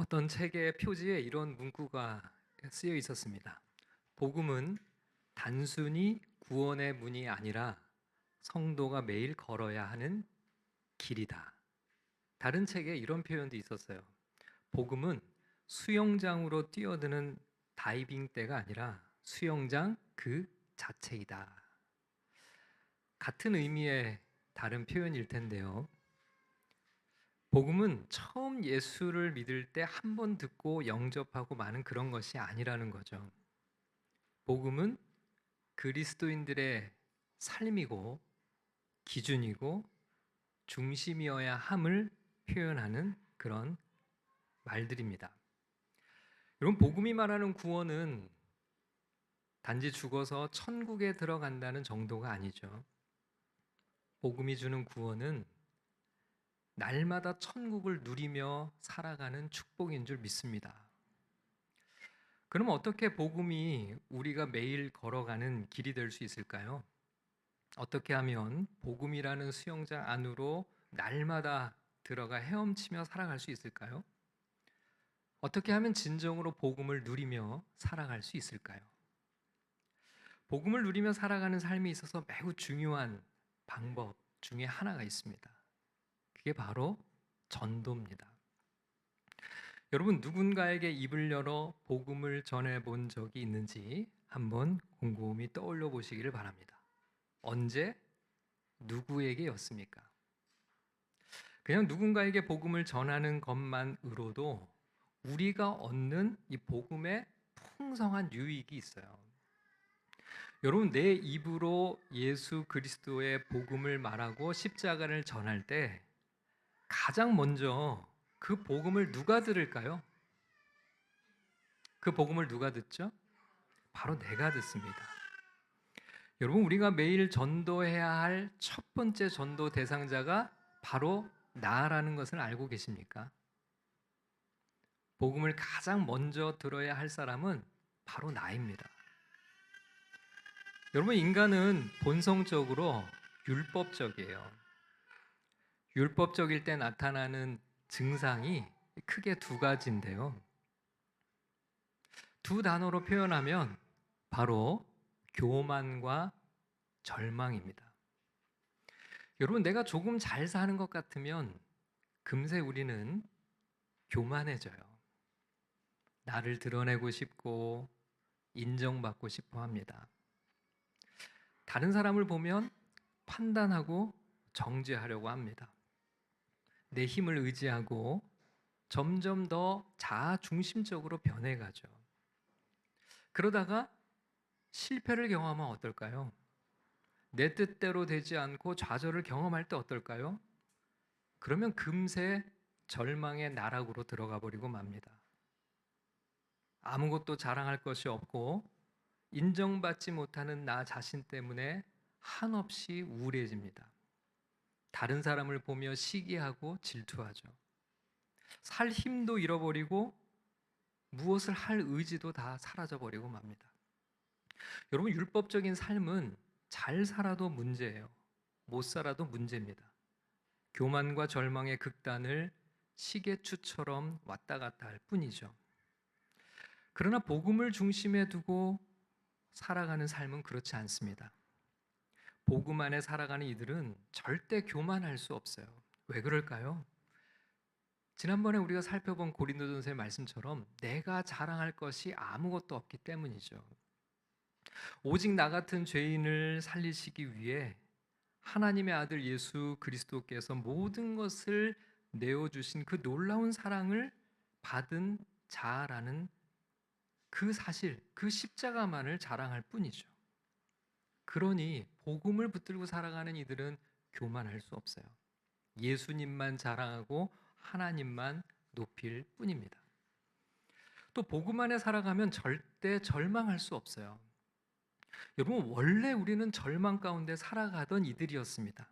어떤 책의 표지에 이런 문구가 쓰여 있었습니다. 복음은 단순히 구원의 문이 아니라 성도가 매일 걸어야 하는 길이다. 다른 책에 이런 표현도 있었어요. 복음은 수영장으로 뛰어드는 다이빙대가 아니라 수영장 그 자체이다. 같은 의미의 다른 표현일 텐데요. 복음은 처음 예수를 믿을 때 한 번 듣고 영접하고 마는 그런 것이 아니라는 거죠. 복음은 그리스도인들의 삶이고 기준이고 중심이어야 함을 표현하는 그런 말들입니다. 여러분, 복음이 말하는 구원은 단지 죽어서 천국에 들어간다는 정도가 아니죠. 복음이 주는 구원은 날마다 천국을 누리며 살아가는 축복인 줄 믿습니다. 그럼 어떻게 복음이 우리가 매일 걸어가는 길이 될 수 있을까요? 어떻게 하면 복음이라는 수영장 안으로 날마다 들어가 헤엄치며 살아갈 수 있을까요? 어떻게 하면 진정으로 복음을 누리며 살아갈 수 있을까요? 복음을 누리며 살아가는 삶에 있어서 매우 중요한 방법 중에 하나가 있습니다. 그게 바로 전도입니다. 여러분, 누군가에게 입을 열어 복음을 전해 본 적이 있는지 한번 곰곰이 떠올려 보시기를 바랍니다. 언제, 누구에게였습니까? 그냥 누군가에게 복음을 전하는 것만으로도 우리가 얻는 이 복음의 풍성한 유익이 있어요. 여러분, 내 입으로 예수 그리스도의 복음을 말하고 십자가를 전할 때 가장 먼저 그 복음을 누가 들을까요? 그 복음을 누가 듣죠? 바로 내가 듣습니다. 여러분, 우리가 매일 전도해야 할 첫 번째 전도 대상자가 바로 나라는 것을 알고 계십니까? 복음을 가장 먼저 들어야 할 사람은 바로 나입니다. 여러분, 인간은 본성적으로 율법적이에요. 율법적일 때 나타나는 증상이 크게 두 가지인데요. 두 단어로 표현하면 바로 교만과 절망입니다. 여러분, 내가 조금 잘 사는 것 같으면 금세 우리는 교만해져요. 나를 드러내고 싶고 인정받고 싶어 합니다. 다른 사람을 보면 판단하고 정죄하려고 합니다. 내 힘을 의지하고 점점 더 자아 중심적으로 변해가죠. 그러다가 실패를 경험하면 어떨까요? 내 뜻대로 되지 않고 좌절을 경험할 때 어떨까요? 그러면 금세 절망의 나락으로 들어가 버리고 맙니다. 아무것도 자랑할 것이 없고 인정받지 못하는 나 자신 때문에 한없이 우울해집니다. 다른 사람을 보며 시기하고 질투하죠. 살 힘도 잃어버리고 무엇을 할 의지도 다 사라져버리고 맙니다. 여러분, 율법적인 삶은 잘 살아도 문제예요. 못 살아도 문제입니다. 교만과 절망의 극단을 시계추처럼 왔다 갔다 할 뿐이죠. 그러나 복음을 중심에 두고 살아가는 삶은 그렇지 않습니다. 복음 안에 살아가는 이들은 절대 교만할 수 없어요. 왜 그럴까요? 지난번에 우리가 살펴본 고린도전서의 말씀처럼 내가 자랑할 것이 아무것도 없기 때문이죠. 오직 나 같은 죄인을 살리시기 위해 하나님의 아들 예수 그리스도께서 모든 것을 내어주신 그 놀라운 사랑을 받은 자라는 그 사실, 그 십자가만을 자랑할 뿐이죠. 그러니 복음을 붙들고 살아가는 이들은 교만할 수 없어요. 예수님만 자랑하고 하나님만 높일 뿐입니다. 또 복음 안에 살아가면 절대 절망할 수 없어요. 여러분, 원래 우리는 절망 가운데 살아가던 이들이었습니다.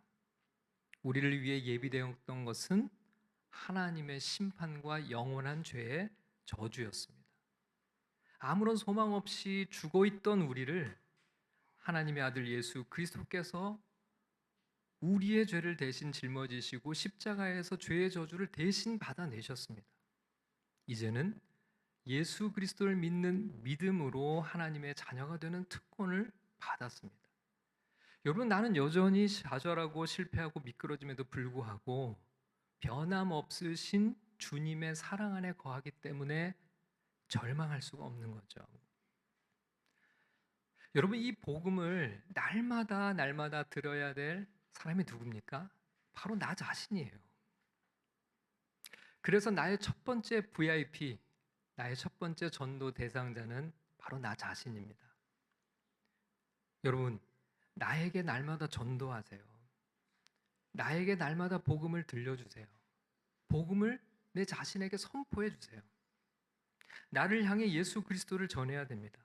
우리를 위해 예비되었던 것은 하나님의 심판과 영원한 죄의 저주였습니다. 아무런 소망 없이 죽어 있던 우리를 하나님의 아들 예수 그리스도께서 우리의 죄를 대신 짊어지시고 십자가에서 죄의 저주를 대신 받아내셨습니다. 이제는 예수 그리스도를 믿는 믿음으로 하나님의 자녀가 되는 특권을 받았습니다. 여러분, 나는 여전히 좌절하고 실패하고 미끄러짐에도 불구하고 변함없으신 주님의 사랑 안에 거하기 때문에 절망할 수가 없는 거죠. 여러분, 이 복음을 날마다 들어야 될 사람이 누굽니까? 바로 나 자신이에요. 그래서 나의 첫 번째 VIP, 나의 첫 번째 전도 대상자는 바로 나 자신입니다. 여러분, 나에게 날마다 전도하세요. 나에게 날마다 복음을 들려주세요. 복음을 내 자신에게 선포해 주세요. 나를 향해 예수 그리스도를 전해야 됩니다.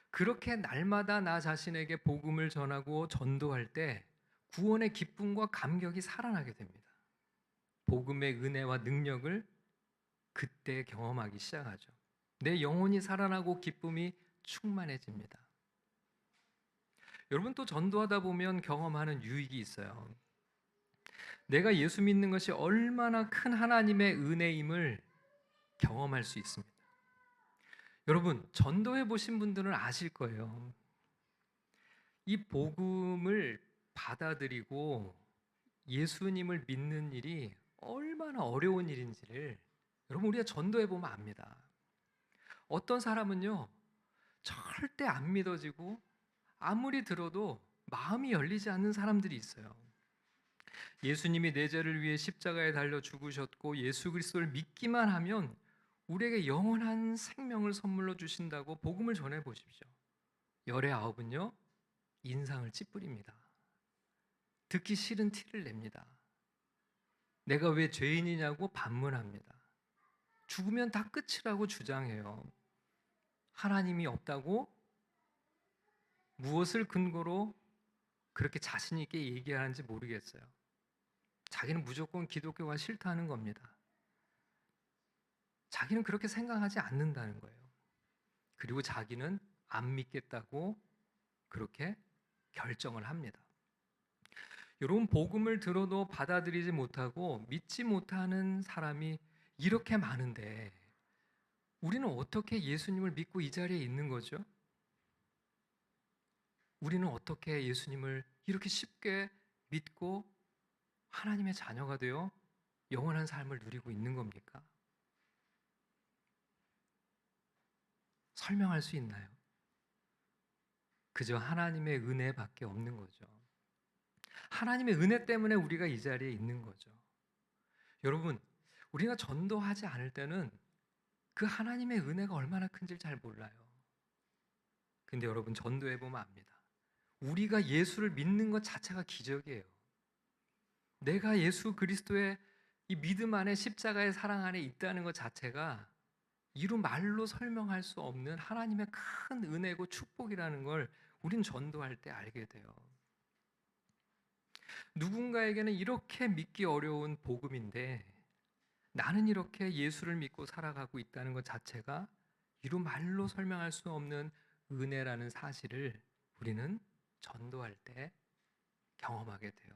그렇게 날마다 나 자신에게 복음을 전하고 전도할 때 구원의 기쁨과 감격이 살아나게 됩니다. 복음의 은혜와 능력을 그때 경험하기 시작하죠. 내 영혼이 살아나고 기쁨이 충만해집니다. 여러분, 또 전도하다 보면 경험하는 유익이 있어요. 내가 예수 믿는 것이 얼마나 큰 하나님의 은혜임을 경험할 수 있습니다. 여러분, 전도해 보신 분들은 아실 거예요. 이 복음을 받아들이고 예수님을 믿는 일이 얼마나 어려운 일인지를 여러분, 우리가 전도해 보면 압니다. 어떤 사람은요, 절대 안 믿어지고 아무리 들어도 마음이 열리지 않는 사람들이 있어요. 예수님이 내 죄를 위해 십자가에 달려 죽으셨고 예수 그리스도를 믿기만 하면 우리에게 영원한 생명을 선물로 주신다고 복음을 전해 보십시오. 열의 아홉은요, 인상을 찌푸립니다. 듣기 싫은 티를 냅니다. 내가 왜 죄인이냐고 반문합니다. 죽으면 다 끝이라고 주장해요. 하나님이 없다고 무엇을 근거로 그렇게 자신 있게 얘기하는지 모르겠어요. 자기는 무조건 기독교가 싫다는 겁니다. 자기는 그렇게 생각하지 않는다는 거예요. 그리고 자기는 안 믿겠다고 그렇게 결정을 합니다. 여러분, 복음을 들어도 받아들이지 못하고 믿지 못하는 사람이 이렇게 많은데 우리는 어떻게 예수님을 믿고 이 자리에 있는 거죠? 우리는 어떻게 예수님을 이렇게 쉽게 믿고 하나님의 자녀가 되어 영원한 삶을 누리고 있는 겁니까? 설명할 수 있나요? 그저 하나님의 은혜밖에 없는 거죠. 하나님의 은혜 때문에 우리가 이 자리에 있는 거죠. 여러분, 우리가 전도하지 않을 때는 그 하나님의 은혜가 얼마나 큰지 잘 몰라요. 근데 여러분, 전도해 보면 압니다. 우리가 예수를 믿는 것 자체가 기적이에요. 내가 예수 그리스도의 이 믿음 안에 십자가의 사랑 안에 있다는 것 자체가 이루 말로 설명할 수 없는 하나님의 큰 은혜고 축복이라는 걸 우린 전도할 때 알게 돼요. 누군가에게는 이렇게 믿기 어려운 복음인데 나는 이렇게 예수를 믿고 살아가고 있다는 것 자체가 이루 말로 설명할 수 없는 은혜라는 사실을 우리는 전도할 때 경험하게 돼요.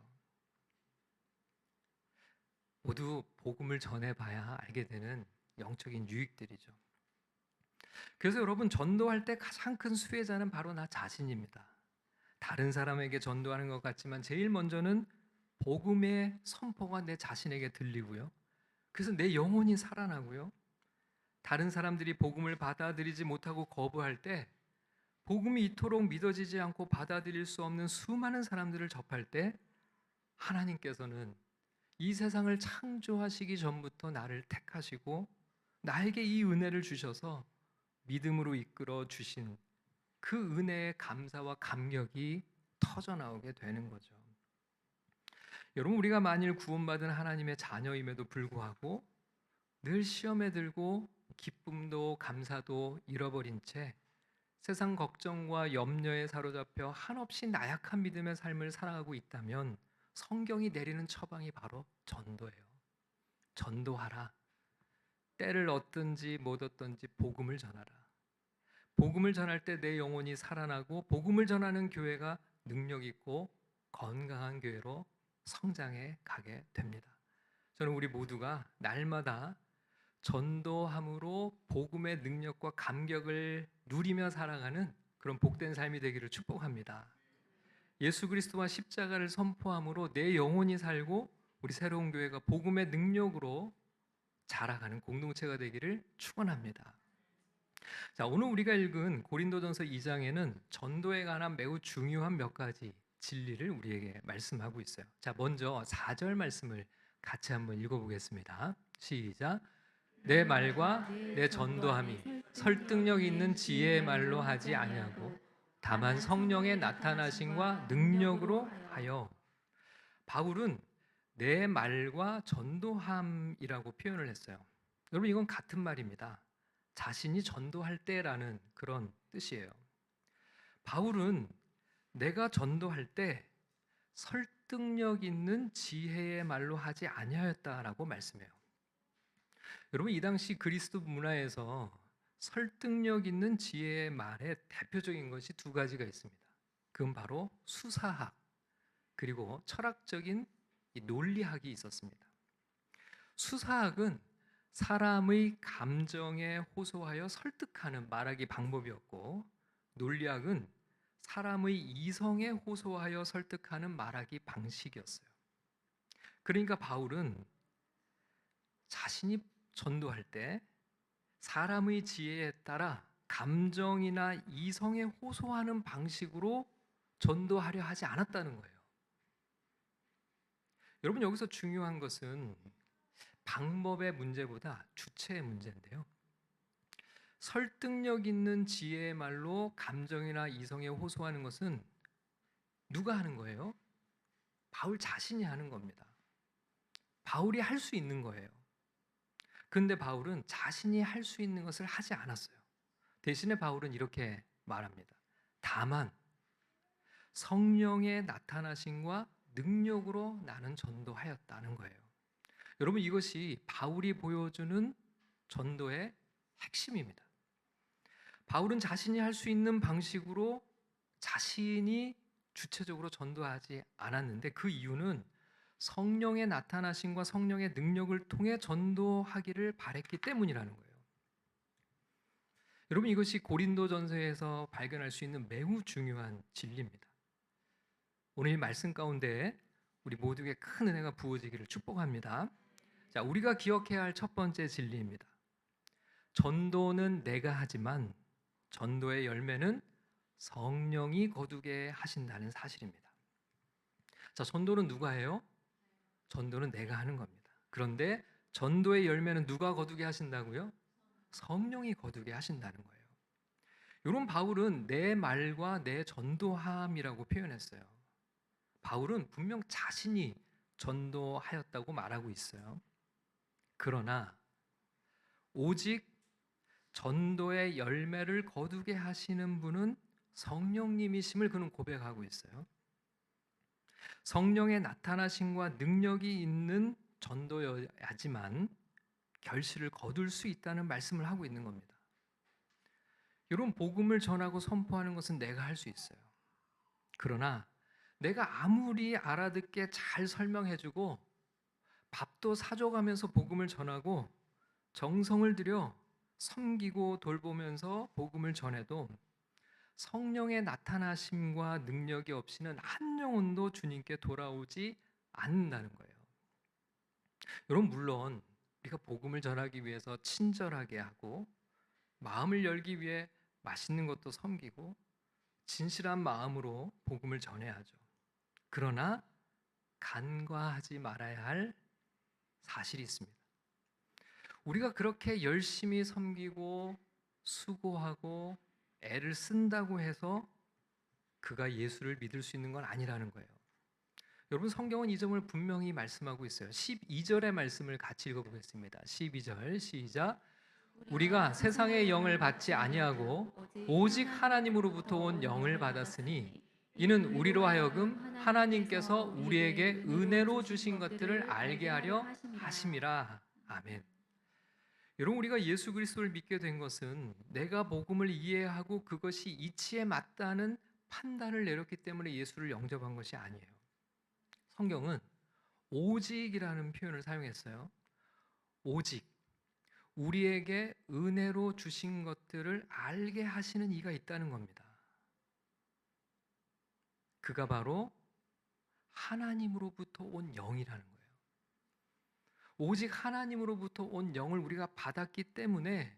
모두 복음을 전해봐야 알게 되는 영적인 유익들이죠. 그래서 여러분, 전도할 때 가장 큰 수혜자는 바로 나 자신입니다. 다른 사람에게 전도하는 것 같지만 제일 먼저는 복음의 선포가 내 자신에게 들리고요. 그래서 내 영혼이 살아나고요. 다른 사람들이 복음을 받아들이지 못하고 거부할 때 복음이 이토록 믿어지지 않고 받아들일 수 없는 수많은 사람들을 접할 때 하나님께서는 이 세상을 창조하시기 전부터 나를 택하시고 나에게 이 은혜를 주셔서 믿음으로 이끌어 주신 그 은혜의 감사와 감격이 터져나오게 되는 거죠. 여러분, 우리가 만일 구원받은 하나님의 자녀임에도 불구하고 늘 시험에 들고 기쁨도 감사도 잃어버린 채 세상 걱정과 염려에 사로잡혀 한없이 나약한 믿음의 삶을 살아가고 있다면 성경이 내리는 처방이 바로 전도예요. 전도하라. 때를 얻든지 못 얻든지 복음을 전하라. 복음을 전할 때 내 영혼이 살아나고 복음을 전하는 교회가 능력 있고 건강한 교회로 성장해 가게 됩니다. 저는 우리 모두가 날마다 전도함으로 복음의 능력과 감격을 누리며 살아가는 그런 복된 삶이 되기를 축복합니다. 예수 그리스도와 십자가를 선포함으로 내 영혼이 살고 우리 새로운 교회가 복음의 능력으로 자라가는 공동체가 되기를 축원합니다. 자, 오늘 우리가 읽은 고린도전서 2장에는 전도에 관한 매우 중요한 몇 가지 진리를 우리에게 말씀하고 있어요. 자, 먼저 4절 말씀을 같이 한번 읽어보겠습니다. 시작. 내 말과 내 전도함이 설득력 있는 지혜의 말로 하지 아니하고 다만 성령의 나타나심과 능력으로 하여. 바울은 내 말과 전도함이라고 표현을 했어요. 여러분, 이건 같은 말입니다. 자신이 전도할 때라는 그런 뜻이에요. 바울은 내가 전도할 때 설득력 있는 지혜의 말로 하지 아니하였다라고 말씀해요. 여러분, 이 당시 그리스도 문화에서 설득력 있는 지혜의 말의 대표적인 것이 두 가지가 있습니다. 그건 바로 수사학 그리고 철학적인 논리학이 있었습니다. 수사학은 사람의 감정에 호소하여 설득하는 말하기 방법이었고, 논리학은 사람의 이성에 호소하여 설득하는 말하기 방식이었어요. 그러니까 바울은 자신이 전도할 때 사람의 지혜에 따라 감정이나 이성에 호소하는 방식으로 전도하려 하지 않았다는 거예요. 여러분, 여기서 중요한 것은 방법의 문제보다 주체의 문제인데요. 설득력 있는 지혜의 말로 감정이나 이성에 호소하는 것은 누가 하는 거예요? 바울 자신이 하는 겁니다. 바울이 할 수 있는 거예요. 그런데 바울은 자신이 할 수 있는 것을 하지 않았어요. 대신에 바울은 이렇게 말합니다. 다만 성령의 나타나심과 능력으로 나는 전도하였다는 거예요. 여러분, 이것이 바울이 보여주는 전도의 핵심입니다. 바울은 자신이 할 수 있는 방식으로 자신이 주체적으로 전도하지 않았는데, 그 이유는 성령의 나타나심과 성령의 능력을 통해 전도하기를 바랬기 때문이라는 거예요. 여러분, 이것이 고린도전서에서 발견할 수 있는 매우 중요한 진리입니다. 오늘 이 말씀 가운데 우리 모두에게 큰 은혜가 부어지기를 축복합니다. 자, 우리가 기억해야 할 첫 번째 진리입니다. 전도는 내가 하지만 전도의 열매는 성령이 거두게 하신다는 사실입니다. 자, 전도는 누가 해요? 전도는 내가 하는 겁니다. 그런데 전도의 열매는 누가 거두게 하신다고요? 성령이 거두게 하신다는 거예요. 이런 바울은 내 말과 내 전도함이라고 표현했어요. 바울은 분명 자신이 전도하였다고 말하고 있어요. 그러나 오직 전도의 열매를 거두게 하시는 분은 성령님이심을 그는 고백하고 있어요. 성령의 나타나심과 능력이 있는 전도여야지만 결실을 거둘 수 있다는 말씀을 하고 있는 겁니다. 여러분, 복음을 전하고 선포하는 것은 내가 할 수 있어요. 그러나 내가 아무리 알아듣게 잘 설명해주고 밥도 사줘가면서 복음을 전하고 정성을 들여 섬기고 돌보면서 복음을 전해도 성령의 나타나심과 능력이 없이는 한 영혼도 주님께 돌아오지 않는다는 거예요. 여러분, 물론 우리가 복음을 전하기 위해서 친절하게 하고 마음을 열기 위해 맛있는 것도 섬기고 진실한 마음으로 복음을 전해야죠. 그러나 간과하지 말아야 할 사실이 있습니다. 우리가 그렇게 열심히 섬기고 수고하고 애를 쓴다고 해서 그가 예수를 믿을 수 있는 건 아니라는 거예요. 여러분, 성경은 이 점을 분명히 말씀하고 있어요. 12절의 말씀을 같이 읽어보겠습니다. 12절 시작. 우리가 세상의 영을 받지 아니하고 오직 하나님으로부터 온 영을 받았으니 이는 우리로 하여금 하나님께서 우리에게 은혜로 주신 것들을 알게 하려 하심이라. 아멘. 여러분, 우리가 예수 그리스도를 믿게 된 것은 내가 복음을 이해하고 그것이 이치에 맞다는 판단을 내렸기 때문에 예수를 영접한 것이 아니에요. 성경은 오직이라는 표현을 사용했어요. 오직. 우리에게 은혜로 주신 것들을 알게 하시는 이가 있다는 겁니다. 그가 바로 하나님으로부터 온 영이라는 거예요. 오직 하나님으로부터 온 영을 우리가 받았기 때문에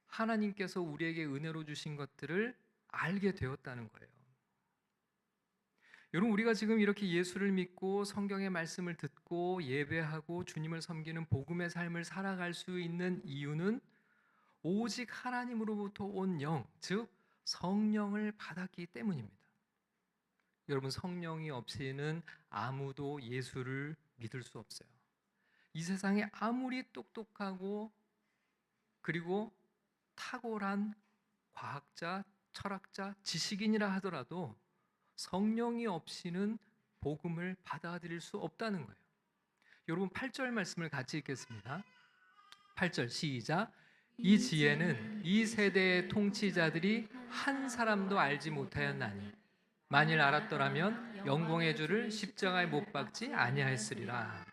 하나님께서 우리에게 은혜로 주신 것들을 알게 되었다는 거예요. 여러분, 우리가 지금 이렇게 예수를 믿고 성경의 말씀을 듣고 예배하고 주님을 섬기는 복음의 삶을 살아갈 수 있는 이유는 오직 하나님으로부터 온 영, 즉 성령을 받았기 때문입니다. 여러분, 성령이 없이는 아무도 예수를 믿을 수 없어요. 이 세상에 아무리 똑똑하고 그리고 탁월한 과학자, 철학자, 지식인이라 하더라도 성령이 없이는 복음을 받아들일 수 없다는 거예요. 여러분, 8절 말씀을 같이 읽겠습니다. 8절 시작. 이 지혜는 이 세대의 통치자들이 한 사람도 알지 못하였나니 만일 알았더라면 영광의 주를 십자가에 못 박지 아니하였으리라.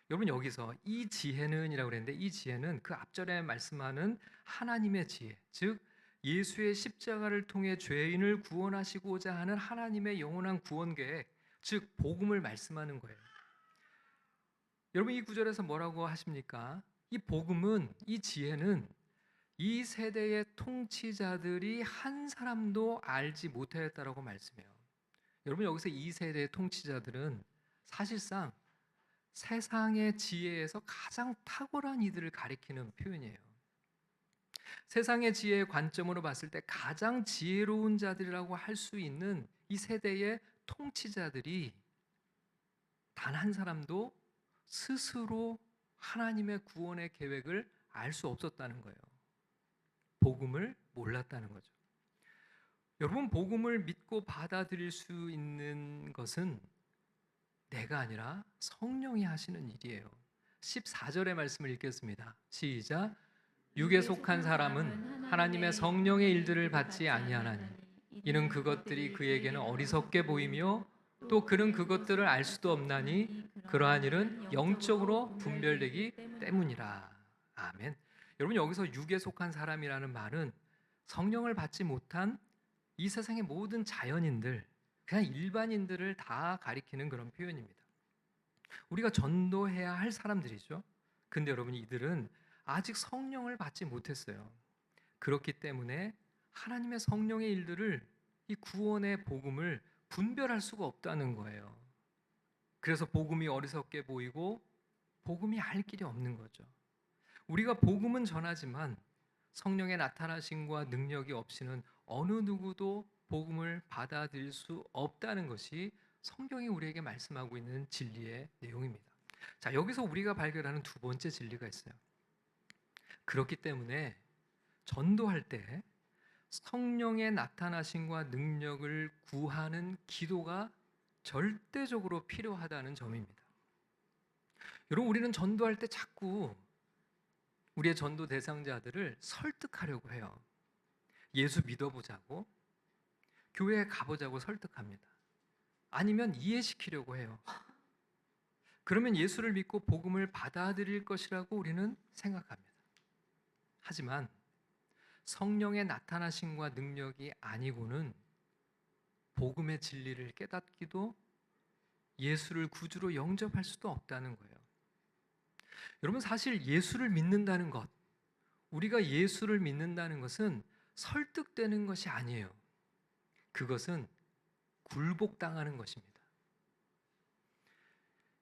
여러분, 여기서 이 지혜는 이라고 그랬는데, 이 지혜는 그 앞절에 말씀하는 하나님의 지혜, 즉 예수의 십자가를 통해 죄인을 구원하시고자 하는 하나님의 영원한 구원 계획, 즉 복음을 말씀하는 거예요. 여러분, 이 구절에서 뭐라고 하십니까? 이 복음은, 이 지혜는 이 세대의 통치자들이 한 사람도 알지 못하였다라고 말씀해요. 여러분, 여기서 이 세대의 통치자들은 사실상 세상의 지혜에서 가장 탁월한 이들을 가리키는 표현이에요. 세상의 지혜의 관점으로 봤을 때 가장 지혜로운 자들이라고 할 수 있는 이 세대의 통치자들이 단 한 사람도 스스로 하나님의 구원의 계획을 알 수 없었다는 거예요. 복음을 몰랐다는 거죠. 여러분, 복음을 믿고 받아들일 수 있는 것은 내가 아니라 성령이 하시는 일이에요. 14절의 말씀을 읽겠습니다. 시작. 육에 속한 사람은 하나님의 성령의 일들을 받지 아니하나니 이는 그것들이 그에게는 어리석게 보이며 또 그는 그것들을 알 수도 없나니 그러한 일은 영적으로 분별되기 때문이라. 아멘. 여러분, 여기서 육에 속한 사람이라는 말은 성령을 받지 못한 이 세상의 모든 자연인들, 그냥 일반인들을 다 가리키는 그런 표현입니다. 우리가 전도해야 할 사람들이죠. 근데 여러분, 이들은 아직 성령을 받지 못했어요. 그렇기 때문에 하나님의 성령의 일들을, 이 구원의 복음을 분별할 수가 없다는 거예요. 그래서 복음이 어리석게 보이고 복음이 알 길이 없는 거죠. 우리가 복음은 전하지만 성령의 나타나심과 능력이 없이는 어느 누구도 복음을 받아들일 수 없다는 것이 성경이 우리에게 말씀하고 있는 진리의 내용입니다. 자, 여기서 우리가 발견하는 두 번째 진리가 있어요. 그렇기 때문에 전도할 때 성령의 나타나심과 능력을 구하는 기도가 절대적으로 필요하다는 점입니다. 여러분, 우리는 전도할 때 자꾸 우리의 전도 대상자들을 설득하려고 해요. 예수 믿어보자고, 교회에 가보자고 설득합니다. 아니면 이해시키려고 해요. 그러면 예수를 믿고 복음을 받아들일 것이라고 우리는 생각합니다. 하지만 성령의 나타나심과 능력이 아니고는 복음의 진리를 깨닫기도 예수를 구주로 영접할 수도 없다는 거예요. 여러분, 사실 예수를 믿는다는 것, 우리가 예수를 믿는다는 것은 설득되는 것이 아니에요. 그것은 굴복당하는 것입니다.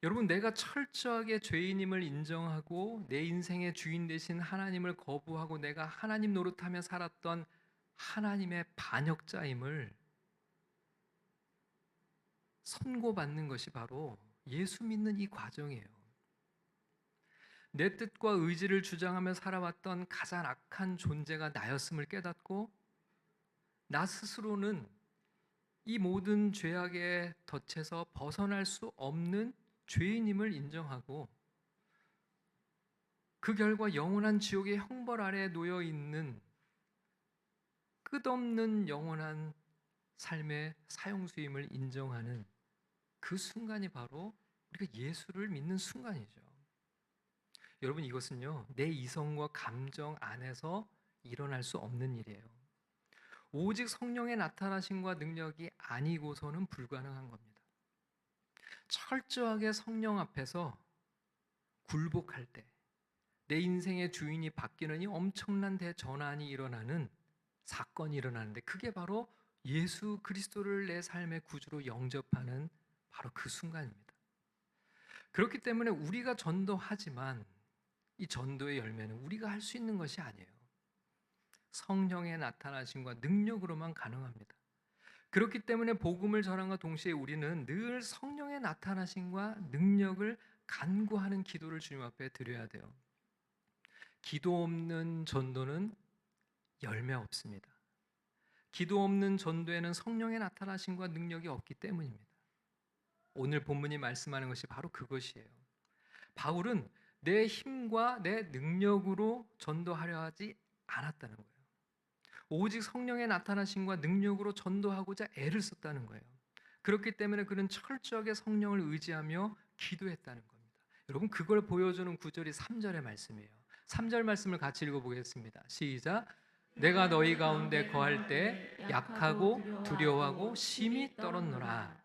여러분, 내가 철저하게 죄인임을 인정하고 내 인생의 주인 되신 하나님을 거부하고 내가 하나님 노릇하며 살았던 하나님의 반역자임을 선고받는 것이 바로 예수 믿는 이 과정이에요. 내 뜻과 의지를 주장하며 살아왔던 가장 악한 존재가 나였음을 깨닫고 나 스스로는 이 모든 죄악의 덫에서 벗어날 수 없는 죄인임을 인정하고 그 결과 영원한 지옥의 형벌 아래에 놓여 있는 끝없는 영원한 삶의 사형수임을 인정하는 그 순간이 바로 우리가 예수를 믿는 순간이죠. 여러분, 이것은요, 내 이성과 감정 안에서 일어날 수 없는 일이에요. 오직 성령의 나타나심과 능력이 아니고서는 불가능한 겁니다. 철저하게 성령 앞에서 굴복할 때, 내 인생의 주인이 바뀌는 이 엄청난 대전환이 일어나는 사건이 일어나는데, 그게 바로 예수 그리스도를 내 삶의 구주로 영접하는 바로 그 순간입니다. 그렇기 때문에 우리가 전도하지만 이 전도의 열매는 우리가 할 수 있는 것이 아니에요. 성령의 나타나심과 능력으로만 가능합니다. 그렇기 때문에 복음을 전함과 동시에 우리는 늘 성령의 나타나심과 능력을 간구하는 기도를 주님 앞에 드려야 돼요. 기도 없는 전도는 열매 없습니다. 기도 없는 전도에는 성령의 나타나심과 능력이 없기 때문입니다. 오늘 본문이 말씀하는 것이 바로 그것이에요. 바울은 내 힘과 내 능력으로 전도하려 하지 않았다는 거예요. 오직 성령의 나타나심과 능력으로 전도하고자 애를 썼다는 거예요. 그렇기 때문에 그는 철저하게 성령을 의지하며 기도했다는 겁니다. 여러분, 그걸 보여주는 구절이 3절의 말씀이에요. 3절 말씀을 같이 읽어보겠습니다. 시작. 내가 너희 가운데 거할 때 약하고 두려워하고 심히 떨었노라.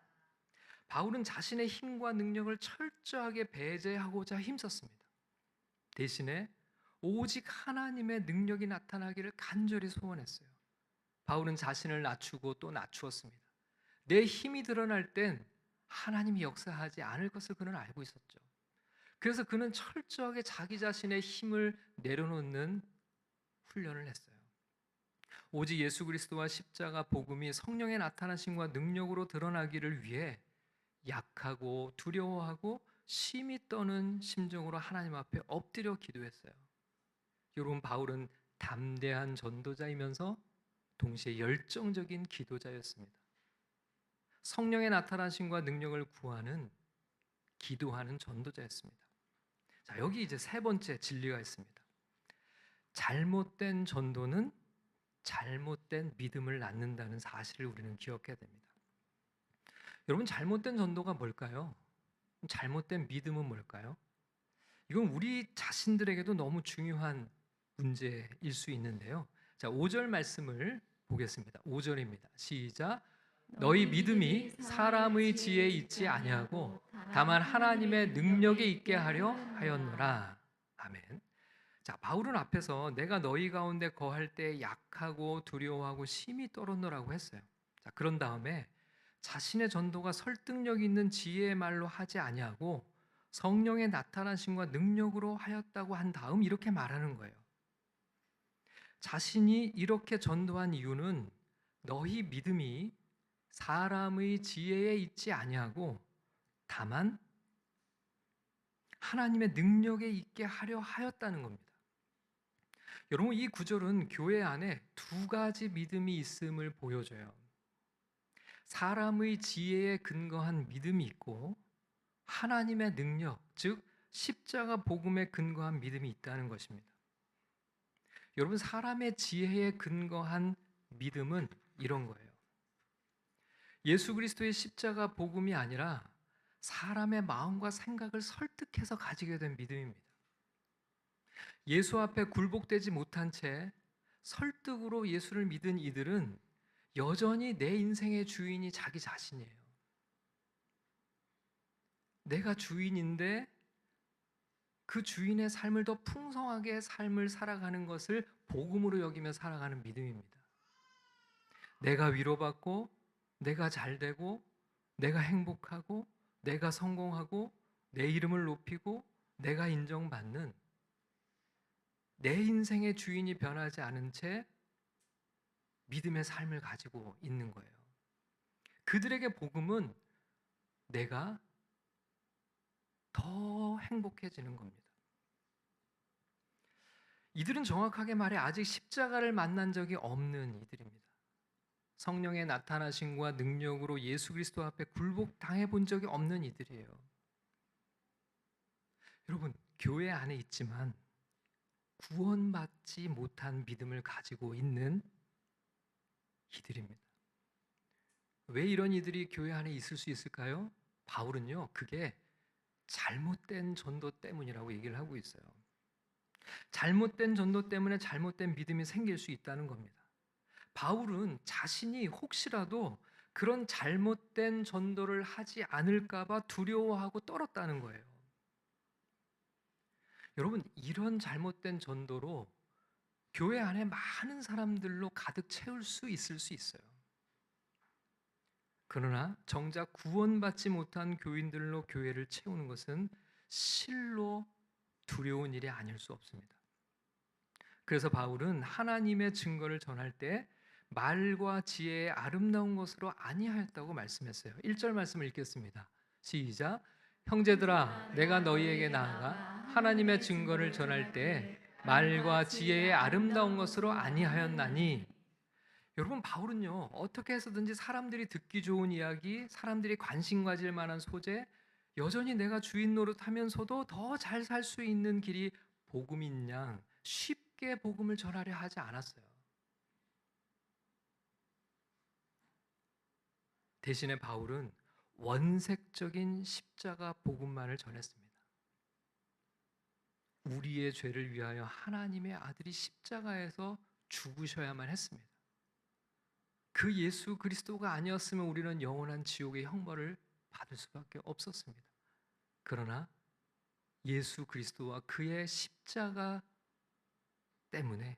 바울은 자신의 힘과 능력을 철저하게 배제하고자 힘썼습니다. 대신에 오직 하나님의 능력이 나타나기를 간절히 소원했어요. 바울은 자신을 낮추고 또 낮추었습니다. 내 힘이 드러날 땐 하나님이 역사하지 않을 것을 그는 알고 있었죠. 그래서 그는 철저하게 자기 자신의 힘을 내려놓는 훈련을 했어요. 오직 예수 그리스도와 십자가 복음이 성령의 나타나심과 능력으로 드러나기를 위해 약하고 두려워하고 심히 떠는 심정으로 하나님 앞에 엎드려 기도했어요. 여러분, 바울은 담대한 전도자이면서 동시에 열정적인 기도자였습니다. 성령의 나타나심과 능력을 구하는 기도하는 전도자였습니다. 자, 여기 이제 세 번째 진리가 있습니다. 잘못된 전도는 잘못된 믿음을 낳는다는 사실을 우리는 기억해야 됩니다. 여러분, 잘못된 전도가 뭘까요? 잘못된 믿음은 뭘까요? 이건 우리 자신들에게도 너무 중요한 문제일 수 있는데요. 자, 5절 말씀을 보겠습니다. 5절입니다. 시작. 너희 믿음이 사람의 지혜에 있지 아니하고 다만 하나님의 능력에 있게 하려 하였노라. 아멘. 자, 바울은 앞에서 내가 너희 가운데 거할 때 약하고 두려워하고 심히 떨었노라고 했어요. 자, 그런 다음에 자신의 전도가 설득력 있는 지혜의 말로 하지 아니하고 성령의 나타나심과 능력으로 하였다고 한 다음 이렇게 말하는 거예요. 자신이 이렇게 전도한 이유는 너희 믿음이 사람의 지혜에 있지 아니하고 다만 하나님의 능력에 있게 하려 하였다는 겁니다. 여러분, 이 구절은 교회 안에 두 가지 믿음이 있음을 보여줘요. 사람의 지혜에 근거한 믿음이 있고 하나님의 능력, 즉 십자가 복음에 근거한 믿음이 있다는 것입니다. 여러분, 사람의 지혜에 근거한 믿음은 이런 거예요. 예수 그리스도의 십자가 복음이 아니라 사람의 마음과 생각을 설득해서 가지게 된 믿음입니다. 예수 앞에 굴복되지 못한 채 설득으로 예수를 믿은 이들은 여전히 내 인생의 주인이 자기 자신이에요. 내가 주인인데 그 주인의 삶을 더 풍성하게 삶을 살아가는 것을 복음으로 여기며 살아가는 믿음입니다. 내가 위로받고 내가 잘되고 내가 행복하고 내가 성공하고 내 이름을 높이고 내가 인정받는 내 인생의 주인이 변하지 않은 채 믿음의 삶을 가지고 있는 거예요. 그들에게 복음은 내가 더 행복해지는 겁니다. 이들은 정확하게 말해 아직 십자가를 만난 적이 없는 이들입니다. 성령의 나타나심과 능력으로 예수 그리스도 앞에 굴복당해 본 적이 없는 이들이에요. 여러분, 교회 안에 있지만 구원받지 못한 믿음을 가지고 있는 이들입니다. 왜 이런 이들이 교회 안에 있을 수 있을까요? 바울은요, 그게 잘못된 전도 때문이라고 얘기를 하고 있어요. 잘못된 전도 때문에 잘못된 믿음이 생길 수 있다는 겁니다. 바울은 자신이 혹시라도 그런 잘못된 전도를 하지 않을까 봐 두려워하고 떨었다는 거예요. 여러분, 이런 잘못된 전도로 교회 안에 많은 사람들로 가득 채울 수 있을 수 있어요. 그러나 정작 구원받지 못한 교인들로 교회를 채우는 것은 실로 두려운 일이 아닐 수 없습니다. 그래서 바울은 하나님의 증거를 전할 때 말과 지혜의 아름다운 것으로 아니하였다고 말씀했어요. 1절 말씀을 읽겠습니다. 시작. 형제들아, 내가 너희에게 나아가 하나님의 증거를 전할 때 말과 지혜의 아름다운 것으로 아니하였나니. 여러분, 바울은요, 어떻게 해서든지 사람들이 듣기 좋은 이야기, 사람들이 관심 가질 만한 소재, 여전히 내가 주인 노릇하면서도 더 잘 살 수 있는 길이 복음인 양 쉽게 복음을 전하려 하지 않았어요. 대신에 바울은 원색적인 십자가 복음만을 전했습니다. 우리의 죄를 위하여 하나님의 아들이 십자가에서 죽으셔야만 했습니다. 그 예수 그리스도가 아니었으면 우리는 영원한 지옥의 형벌을 받을 수밖에 없었습니다. 그러나 예수 그리스도와 그의 십자가 때문에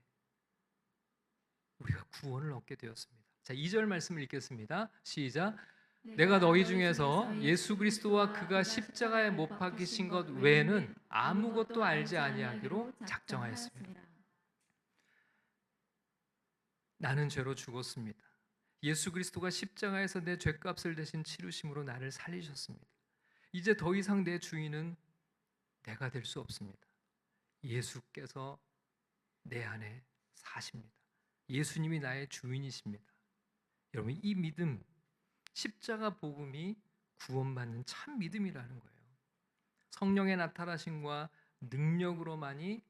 우리가 구원을 얻게 되었습니다. 자, 2절 말씀을 읽겠습니다. 시작. 내가 너희 중에서 예수 그리스도와 그가 십자가에 못 박히신 것 외에는 아무것도 알지 아니하기로 작정하였습니다. 나는 죄로 죽었습니다. 예수 그리스도가 십자가에서 내 죄값을 대신 치르심으로 나를 살리셨습니다. 이제 더 이상 내 주인은 내가 될 수 없습니다. 예수께서 내 안에 사십니다. 예수님이 나의 주인이십니다. 여러분, 이 믿음, 십자가 복음이 구원받는 참 믿음이라는 거예요. 성령의 나타나심과 능력으로만이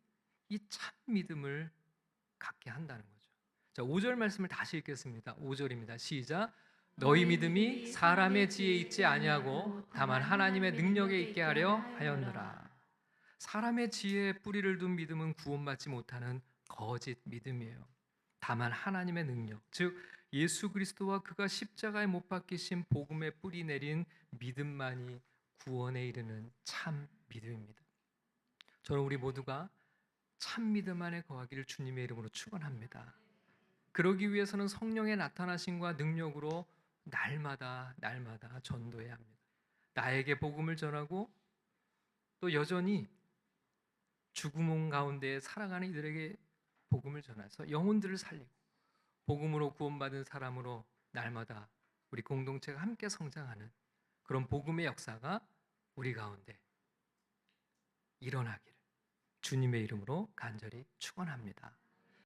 이 참 믿음을 갖게 한다는 거죠. 자, 5절 말씀을 다시 읽겠습니다. 5절입니다. 시작. 너희 믿음이 사람의 지혜에 있지 아니하고 다만 하나님의 능력에 있게 하려 하였느라. 사람의 지혜에 뿌리를 둔 믿음은 구원받지 못하는 거짓 믿음이에요. 다만 하나님의 능력, 즉 예수 그리스도와 그가 십자가에 못 박히신 복음에 뿌리 내린 믿음만이 구원에 이르는 참 믿음입니다. 저는 우리 모두가 참 믿음 안에 거하기를 주님의 이름으로 축원합니다. 그러기 위해서는 성령의 나타나심과 능력으로 날마다 전도해야 합니다. 나에게 복음을 전하고 또 여전히 죽음 가운데 살아가는 이들에게 복음을 전해서 영혼들을 살리고 복음으로 구원받은 사람으로 날마다 우리 공동체가 함께 성장하는 그런 복음의 역사가 우리 가운데 일어나기를 주님의 이름으로 간절히 축원합니다.